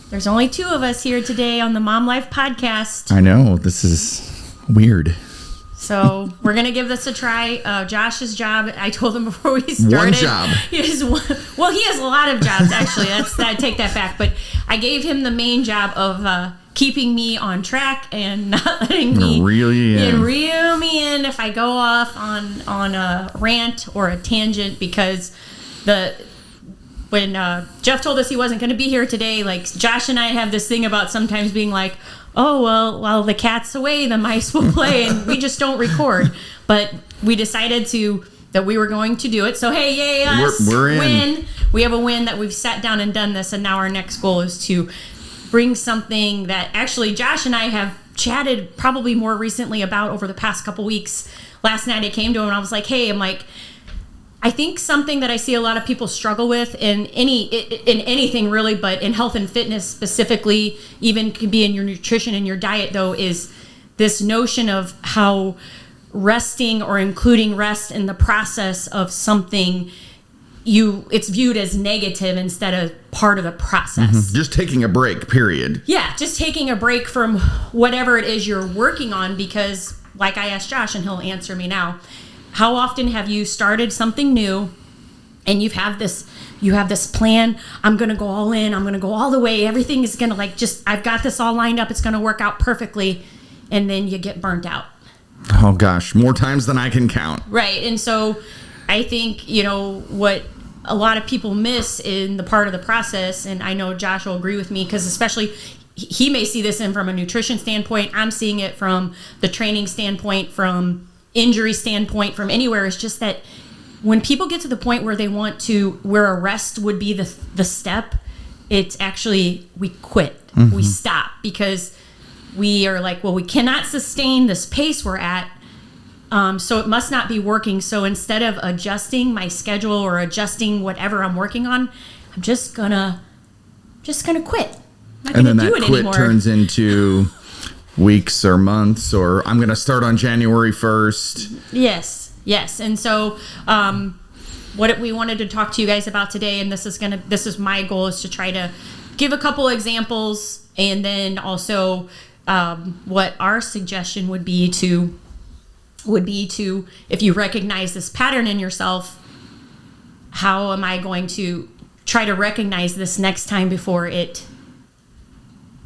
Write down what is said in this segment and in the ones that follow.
There's only two of us here today on the Mom Life podcast. I know. This is weird. So we're going to give this a try. Josh's job, I told him before we started. One job. He has a lot of jobs, actually. I take that back. But I gave him the main job of keeping me on track and not letting me reel me in if I go off on a rant or a tangent, because when Jeff told us he wasn't going to be here today, like, Josh and I have this thing about sometimes being like, oh, well, while the cat's away, the mice will play, and we just don't record. But we decided that we were going to do it. So, hey, yay, us. We're in. Win. We have a win that we've sat down and done this, and now our next goal is to bring something that actually Josh and I have chatted probably more recently about over the past couple weeks. Last night I came to him and I was like, hey, I think something that I see a lot of people struggle with in anything really, but in health and fitness specifically, even could be in your nutrition and your diet though, is this notion of how resting or including rest in the process of something, it's viewed as negative instead of part of the process. Mm-hmm. Just taking a break, period. Yeah, just taking a break from whatever it is you're working on, because like I asked Josh and he'll answer me now, how often have you started something new and you have this plan, I'm going to go all in, I'm going to go all the way, everything is going to I've got this all lined up, it's going to work out perfectly, and then you get burnt out. Oh gosh, more times than I can count. Right. And so I think, what a lot of people miss in the part of the process, and I know Josh will agree with me, because especially he may see this in from a nutrition standpoint, I'm seeing it from the training standpoint, from injury standpoint, from anywhere, is just that when people get to the point where where a rest would be the step, it's actually, we quit. Mm-hmm. We stop, because we are like, well, we cannot sustain this pace we're at, so it must not be working. So instead of adjusting my schedule or adjusting whatever I'm working on, I'm just gonna quit. I'm not and gonna then do that it quit anymore. Turns into weeks or months, or I'm going to start on January 1st. Yes. And so what we wanted to talk to you guys about today, and this is my goal, is to try to give a couple examples, and then also what our suggestion would be to, if you recognize this pattern in yourself, how am I going to try to recognize this next time before it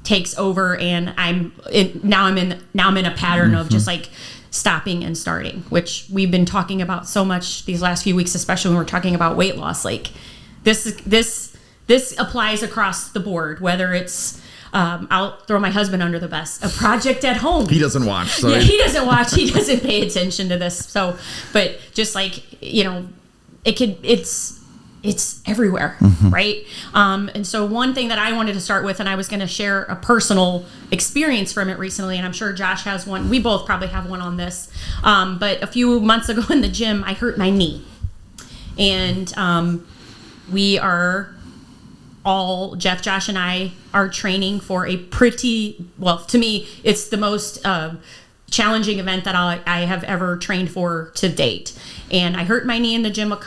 takes over and I'm in a pattern of just like stopping and starting, which we've been talking about so much these last few weeks, especially when we're talking about weight loss. Like this applies across the board, whether it's I'll throw my husband under the bus, a project at home. He doesn't watch. So yeah, he doesn't watch. He doesn't pay attention to this. So, but just like, it's everywhere, mm-hmm. right? And so one thing that I wanted to start with, and I was going to share a personal experience from it recently, and I'm sure Josh has one. We both probably have one on this. But a few months ago in the gym, I hurt my knee. And we are all, Jeff, Josh, and I are training for a to me, it's the most challenging event that I have ever trained for to date. And I hurt my knee in the gym a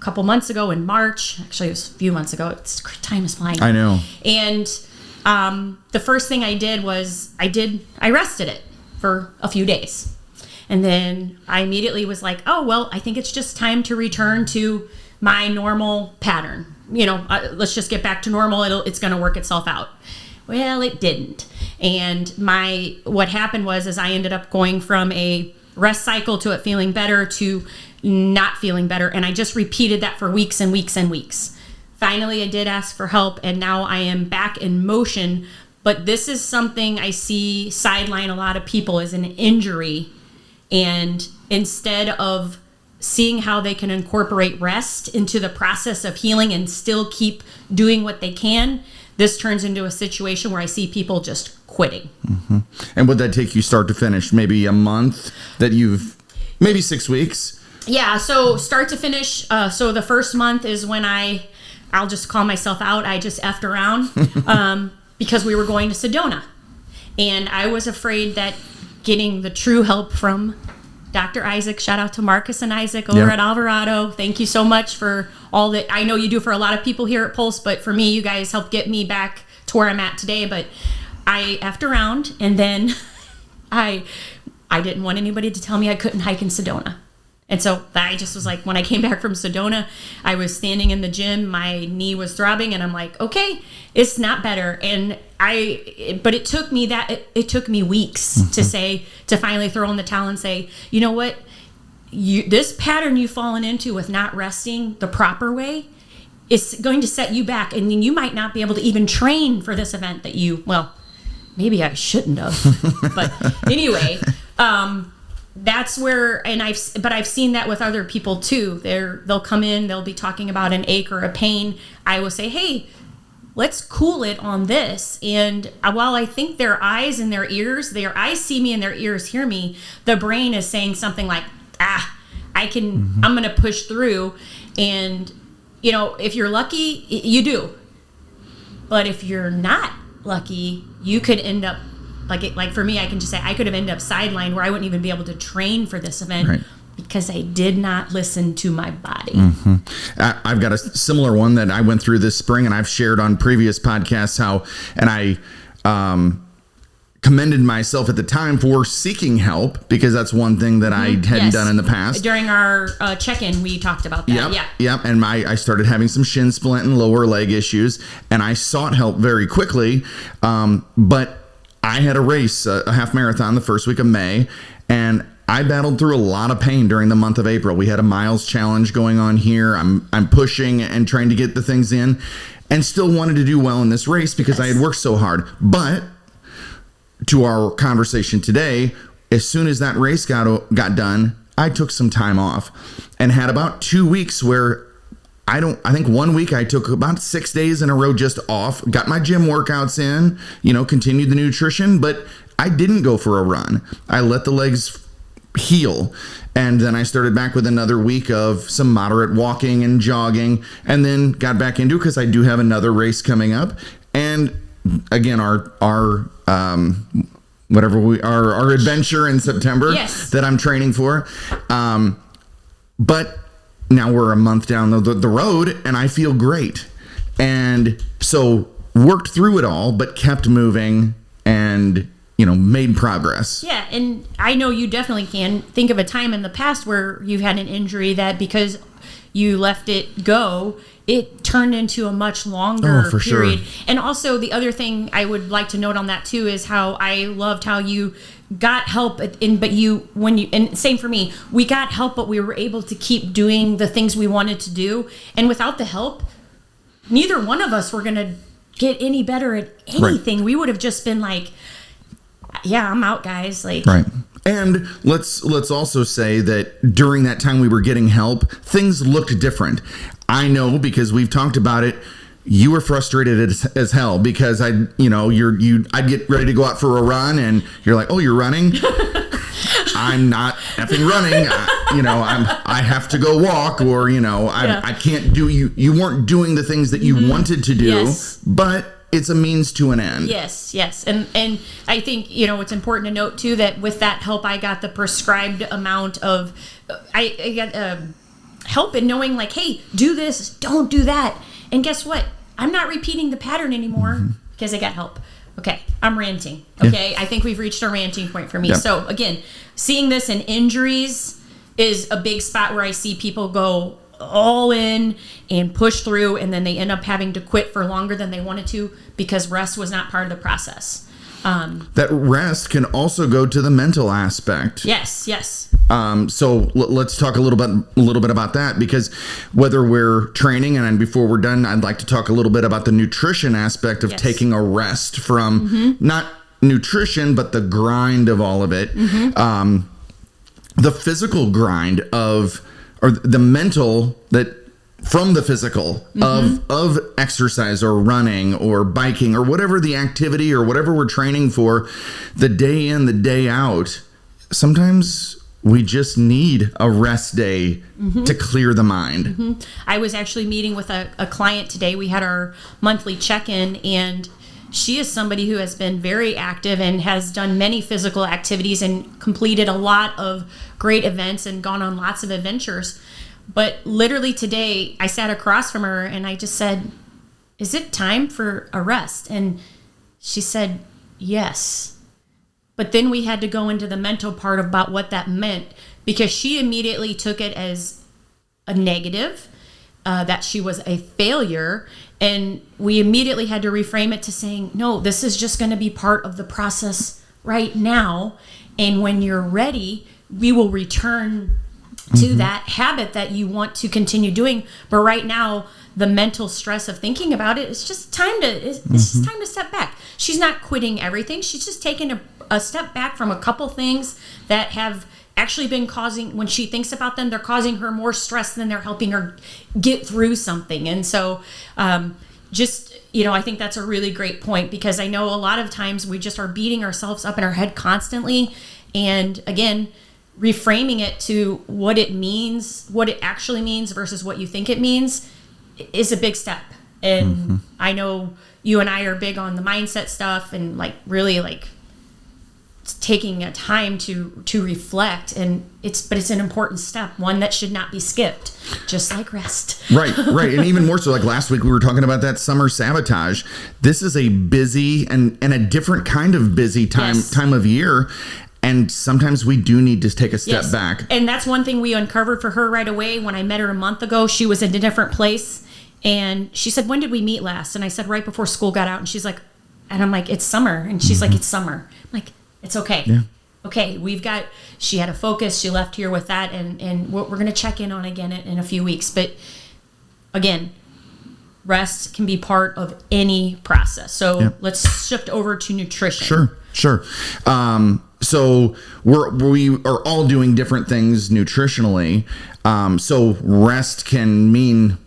couple months ago in March. Actually, it was a few months ago. Time is flying. I know. And the first thing I did was I rested it for a few days. And then I immediately was like, oh, well, I think it's just time to return to my normal pattern. Let's just get back to normal. It's going to work itself out. Well, it didn't. And what happened was I ended up going from a rest cycle to it feeling better to not feeling better. And I just repeated that for weeks and weeks and weeks. Finally, I did ask for help, and now I am back in motion. But this is something I see sideline a lot of people as an injury. And instead of seeing how they can incorporate rest into the process of healing and still keep doing what they can, this turns into a situation where I see people just quitting. Mm-hmm. And would that take you start to finish? Maybe a month maybe 6 weeks? Yeah, so start to finish. So the first month is when I'll just call myself out. I just effed around because we were going to Sedona. And I was afraid that getting the true help from Dr. Isaac, shout out to Marcus and Isaac over at Alvarado. Thank you so much for all that I know you do for a lot of people here at Pulse, but for me, you guys helped get me back to where I'm at today. But I effed around, and then I didn't want anybody to tell me I couldn't hike in Sedona. And so I just was like, when I came back from Sedona, I was standing in the gym, my knee was throbbing, and I'm like, okay, it's not better. But it took me weeks to finally throw in the towel and say, you know what, this pattern you've fallen into with not resting the proper way is going to set you back, and then you might not be able to even train for this event that maybe I shouldn't have. But anyway, that's where, I've seen that with other people too. They'll come in, they'll be talking about an ache or a pain. I will say, hey, let's cool it on this. And while I think their eyes and their eyes see me and their ears hear me, the brain is saying something like, I'm going to push through. And, if you're lucky, you do. But if you're not lucky, you could end up, like for me, I can just say I could have ended up sidelined where I wouldn't even be able to train for this event. Right. Because I did not listen to my body. Mm-hmm. I've got a similar one that I went through this spring, and I've shared on previous podcasts I commended myself at the time for seeking help, because that's one thing that I hadn't done in the past. During our check-in, we talked about that. Yep. And I started having some shin splint and lower leg issues, and I sought help very quickly. But I had a race, a half marathon, the first week of May, and I battled through a lot of pain during the month of April. We had a miles challenge going on here. I'm pushing and trying to get the things in, and still wanted to do well in this race because I had worked so hard. But to our conversation today, as soon as that race got done, I took some time off and had about 2 weeks where I think 1 week I took about 6 days in a row just off, got my gym workouts in, continued the nutrition, but I didn't go for a run. I let the legs heal. And then I started back with another week of some moderate walking and jogging, and then got back into it because I do have another race coming up. And again, our adventure in September that I'm training for. But now we're a month down the road, and I feel great. And so worked through it all, but kept moving and made progress. Yeah, and I know you definitely can think of a time in the past where you've had an injury that because you left it go, it turned into a much longer period. Sure. And also the other thing I would like to note on that too is how I loved how you got help and same for me, we got help, but we were able to keep doing the things we wanted to do. And without the help, neither one of us were going to get any better at anything. Right. We would have just been like, yeah, I'm out, guys. Right. And let's also say that during that time we were getting help, things looked different. I know because we've talked about it. You were frustrated as hell because I'd get ready to go out for a run, and you're like, "Oh, you're running." I'm not effing running. I have to go walk, or I can't do. You weren't doing the things that you wanted to do, but it's a means to an end. Yes. And I think, it's important to note too that with that help, I got the prescribed amount of, I got help in knowing hey, do this, don't do that. And guess what? I'm not repeating the pattern anymore because I got help. Okay, I'm ranting. Okay, I think we've reached a ranting point for me. Yep. So again, seeing this in injuries is a big spot where I see people go all in and push through, and then they end up having to quit for longer than they wanted to because rest was not part of the process. That rest can also go to the mental aspect. Yes. So let's talk a little bit about that, because whether we're training, and then before we're done, I'd like to talk a little bit about the nutrition aspect of taking a rest from not nutrition, but the grind of all of it. The physical grind of, or the mental that from the physical of exercise or running or biking or whatever the activity or whatever we're training for, the day in, the day out. Sometimes we just need a rest day to clear the mind. I was actually meeting with a client today. We had our monthly check-in, and she is somebody who has been very active and has done many physical activities and completed a lot of great events and gone on lots of adventures. But literally today, I sat across from her and I just said, is it time for a rest? And she said, yes. But then we had to go into the mental part about what that meant, because she immediately took it as a negative, that she was a failure. And we immediately had to reframe it to saying, no, this is just going to be part of the process right now. And when you're ready, we will return to that habit that you want to continue doing. But right now, the mental stress of thinking about it, it's just time to, it's just time to step back. She's not quitting everything. She's just taking a step back from a couple things that have actually been causing, when she thinks about them, they're causing her more stress than they're helping her get through something. And so just, I think that's a really great point, because I know a lot of times we just are beating ourselves up in our head constantly. And again, reframing it to what it means, what it actually means versus what you think it means is a big step. And I know you and I are big on the mindset stuff, and really taking a time to reflect, and it's an important step, one that should not be skipped, just like rest. Right. And even more so, like last week we were talking about that summer sabotage. This is a busy and a different kind of busy time of year. And sometimes we do need to take a step back. And that's one thing we uncovered for her right away. When I met her a month ago, she was in a different place. And she said, when did we meet last? And I said, right before school got out. And she's like, and I'm like, it's summer. And she's like, it's summer. I'm like, it's okay. Yeah. Okay, she had a focus. She left here with that. And we're going to check in on again in a few weeks. But again, rest can be part of any process. So let's shift over to nutrition. Sure. So we are all doing different things nutritionally. So rest can mean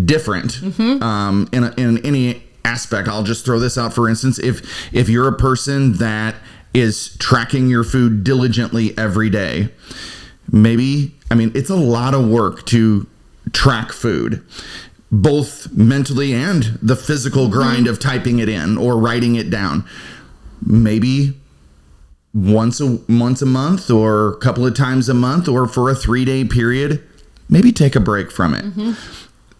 different in any aspect. I'll just throw this out. For instance, if you're a person that is tracking your food diligently every day, it's a lot of work to track food, both mentally and the physical grind of typing it in or writing it down. Maybe once a month or a couple of times a month, or for a 3-day period, maybe take a break from it.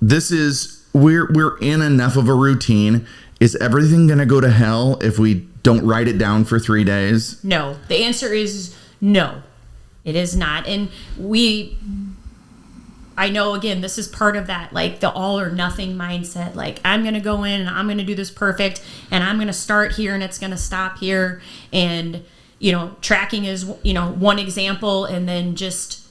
This is, we're in enough of a routine. Is everything going to go to hell if we don't write it down for 3 days? No. The answer is no. It is not. And I know, again, this is part of that, the all or nothing mindset. I'm going to go in and I'm going to do this perfect, and I'm going to start here and it's going to stop here. And, tracking is, one example, and then just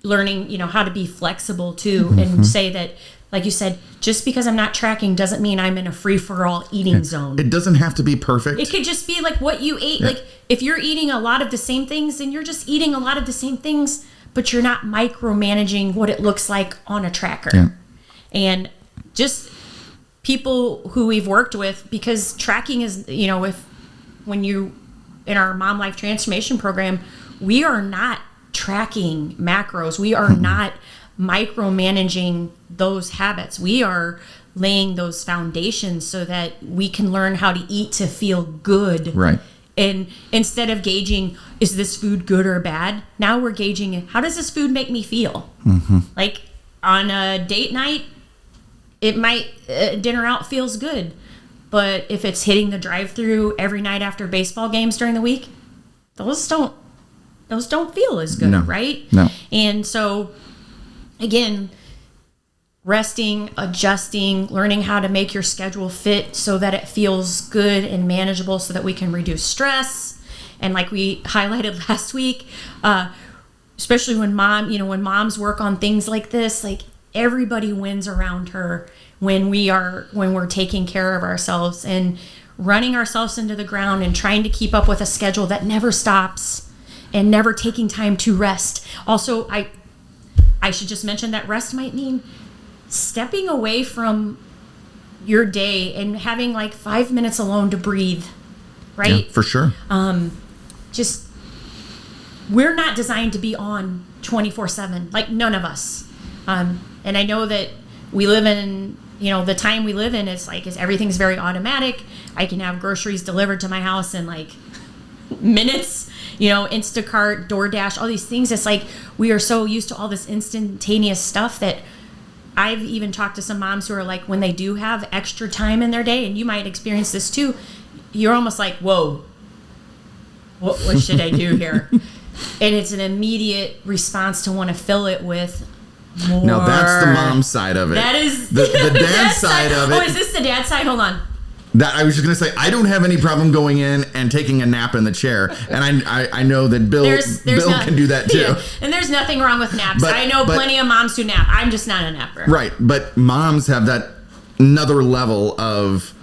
learning, how to be flexible too, and say that, like you said, just because I'm not tracking doesn't mean I'm in a free-for-all eating zone. It doesn't have to be perfect. It could just be what you ate. Yeah. If you're eating a lot of the same things, then you're just eating a lot of the same things, but you're not micromanaging what it looks like on a tracker. Yeah. And just people who we've worked with, because tracking is, when you, in our Mom Life Transformation Program, we are not tracking macros. We are not micromanaging those habits. We are laying those foundations so that we can learn how to eat to feel good. Right. And instead of gauging, is this food good or bad? Now we're gauging, how does this food make me feel? On a date night, it might, dinner out feels good. But if it's hitting the drive-thru every night after baseball games during the week, those don't feel as good, right? No. And so, again, resting, adjusting, learning how to make your schedule fit so that it feels good and manageable, so that we can reduce stress. And like we highlighted last week, especially when moms work on things like this, everybody wins around her when we're taking care of ourselves and running ourselves into the ground and trying to keep up with a schedule that never stops and never taking time to rest. Also, I should just mention that rest might mean stepping away from your day and having 5 minutes alone to breathe, right? Yeah, for sure. We're not designed to be on 24/7, none of us. And I know that we live in, the time we live in is everything's very automatic. I can have groceries delivered to my house in minutes, Instacart, DoorDash, all these things. It's we are so used to all this instantaneous stuff that I've even talked to some moms who are like, when they do have extra time in their day, and you might experience this too, you're almost like, whoa, what should I do here? And it's an immediate response to want to fill it with more. Now that's the mom side of it. That is the dad side of it. Oh, is this the dad side? Hold on. That I was just gonna say, I don't have any problem going in and taking a nap in the chair, and I know that Bill can do that too. Yeah. And there's nothing wrong with naps. I know plenty of moms who nap. I'm just not a napper. Right, but moms have that another level of,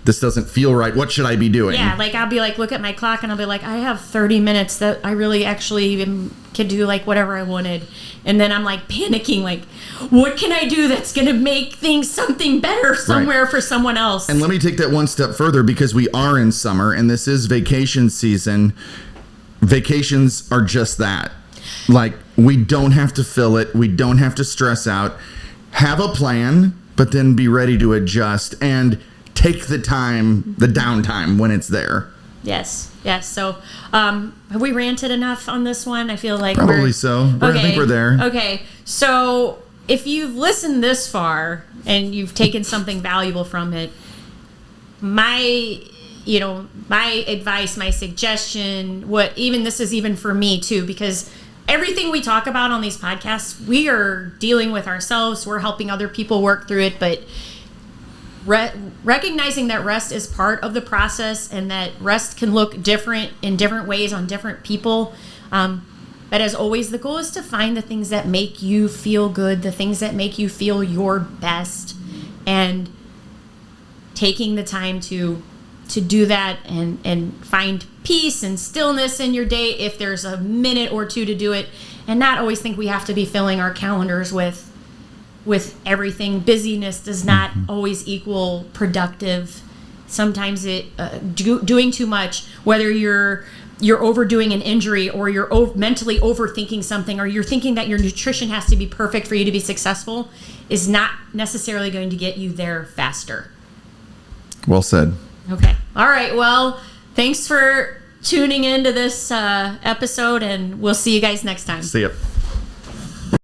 this doesn't feel right. What should I be doing? Yeah, like I'll be like, look at my clock, and I'll be like, I have 30 minutes that I really actually could do like whatever I wanted. And then I'm like panicking, like, what can I do that's going to make things something better somewhere for someone else? And let me take that one step further, because we are in summer and this is vacation season. Vacations are just that. Like, we don't have to fill it. We don't have to stress out. Have a plan, but then be ready to adjust and take the time, the downtime when it's there. Yes. So, have we ranted enough on this one? I feel like probably so. I think we're there. Okay. So, if you've listened this far and you've taken something valuable from it, my advice, my suggestion, this is even for me too, because everything we talk about on these podcasts, we are dealing with ourselves. We're helping other people work through it, but recognizing that rest is part of the process, and that rest can look different in different ways on different people. But as always, the goal is to find the things that make you feel good, the things that make you feel your best, and taking the time to do that and find peace and stillness in your day if there's a minute or two to do it, and not always think we have to be filling our calendars with everything. Busyness does not always equal productive. Sometimes doing too much, whether you're overdoing an injury, or you're mentally overthinking something, or you're thinking that your nutrition has to be perfect for you to be successful, is not necessarily going to get you there faster. Well said. Okay. All right. Well, thanks for tuning into this episode, and we'll see you guys next time. See ya.